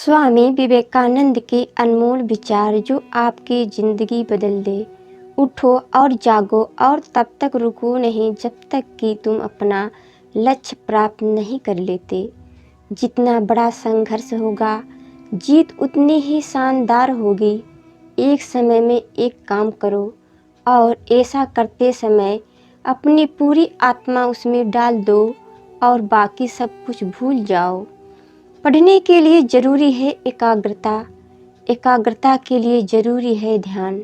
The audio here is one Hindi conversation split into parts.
स्वामी विवेकानंद के अनमोल विचार जो आपकी ज़िंदगी बदल दे। उठो और जागो और तब तक रुको नहीं जब तक कि तुम अपना लक्ष्य प्राप्त नहीं कर लेते। जितना बड़ा संघर्ष होगा, जीत उतनी ही शानदार होगी। एक समय में एक काम करो और ऐसा करते समय अपनी पूरी आत्मा उसमें डाल दो और बाकी सब कुछ भूल जाओ। पढ़ने के लिए ज़रूरी है एकाग्रता, एकाग्रता के लिए ज़रूरी है ध्यान।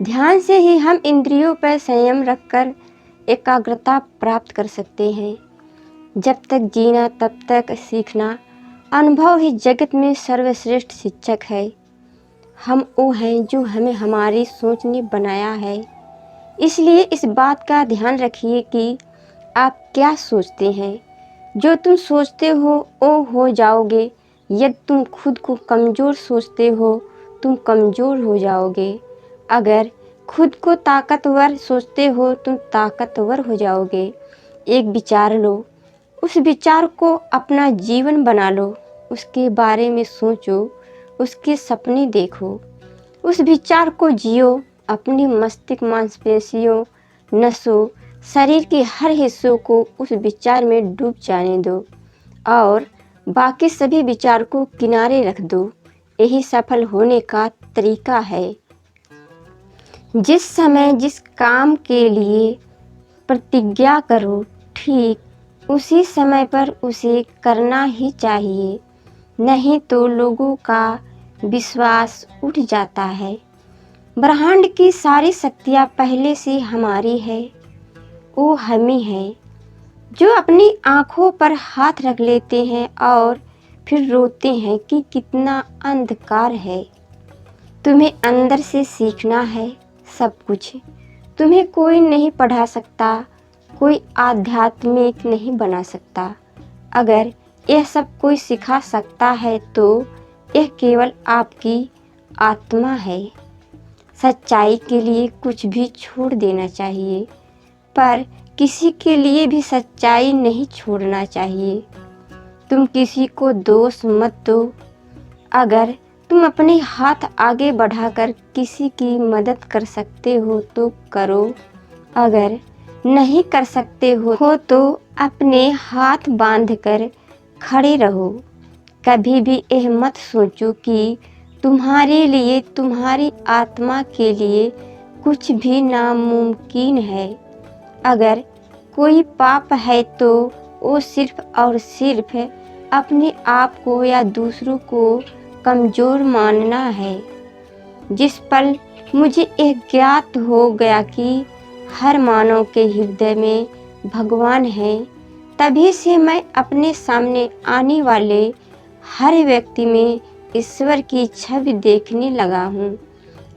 ध्यान से ही हम इंद्रियों पर संयम रखकर एकाग्रता प्राप्त कर सकते हैं। जब तक जीना तब तक सीखना। अनुभव ही जगत में सर्वश्रेष्ठ शिक्षक है। हम वो हैं जो हमें हमारी सोच ने बनाया है। इसलिए इस बात का ध्यान रखिए कि आप क्या सोचते हैं। जो तुम सोचते हो वो हो जाओगे। यदि तुम खुद को कमज़ोर सोचते हो तुम कमज़ोर हो जाओगे। अगर खुद को ताकतवर सोचते हो तुम ताकतवर हो जाओगे। एक विचार लो, उस विचार को अपना जीवन बना लो। उसके बारे में सोचो, उसके सपने देखो, उस विचार को जियो। अपनी मस्तिष्क, मांसपेशियों, नसों, शरीर के हर हिस्सों को उस विचार में डूब जाने दो और बाकी सभी विचार को किनारे रख दो। यही सफल होने का तरीका है। जिस समय जिस काम के लिए प्रतिज्ञा करो, ठीक उसी समय पर उसे करना ही चाहिए, नहीं तो लोगों का विश्वास उठ जाता है। ब्रह्मांड की सारी शक्तियाँ पहले से हमारी है, वो हम ही हैं। जो अपनी आँखों पर हाथ रख लेते हैं और फिर रोते हैं कि कितना अंधकार है। तुम्हें अंदर से सीखना है सब कुछ। तुम्हें कोई नहीं पढ़ा सकता, कोई आध्यात्मिक नहीं बना सकता। अगर यह सब कोई सिखा सकता है तो यह केवल आपकी आत्मा है। सच्चाई के लिए कुछ भी छोड़ देना चाहिए, पर किसी के लिए भी सच्चाई नहीं छोड़ना चाहिए। तुम किसी को दोष मत दो। अगर तुम अपने हाथ आगे बढ़ाकर किसी की मदद कर सकते हो तो करो। अगर नहीं कर सकते हो तो अपने हाथ बांधकर खड़े रहो। कभी भी यह मत सोचो कि तुम्हारे लिए, तुम्हारी आत्मा के लिए कुछ भी नामुमकिन है। अगर कोई पाप है तो वो सिर्फ और सिर्फ अपने आप को या दूसरों को कमज़ोर मानना है। जिस पल मुझे यह ज्ञात हो गया कि हर मानव के हृदय में भगवान है, तभी से मैं अपने सामने आने वाले हर व्यक्ति में ईश्वर की छवि देखने लगा हूँ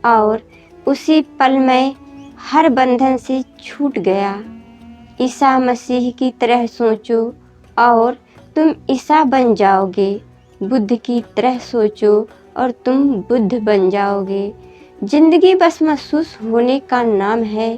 और उसी पल मैं हर बंधन से छूट गया। ईसा मसीह की तरह सोचो और तुम ईसा बन जाओगे। बुद्ध की तरह सोचो और तुम बुद्ध बन जाओगे। जिंदगी बस महसूस होने का नाम है।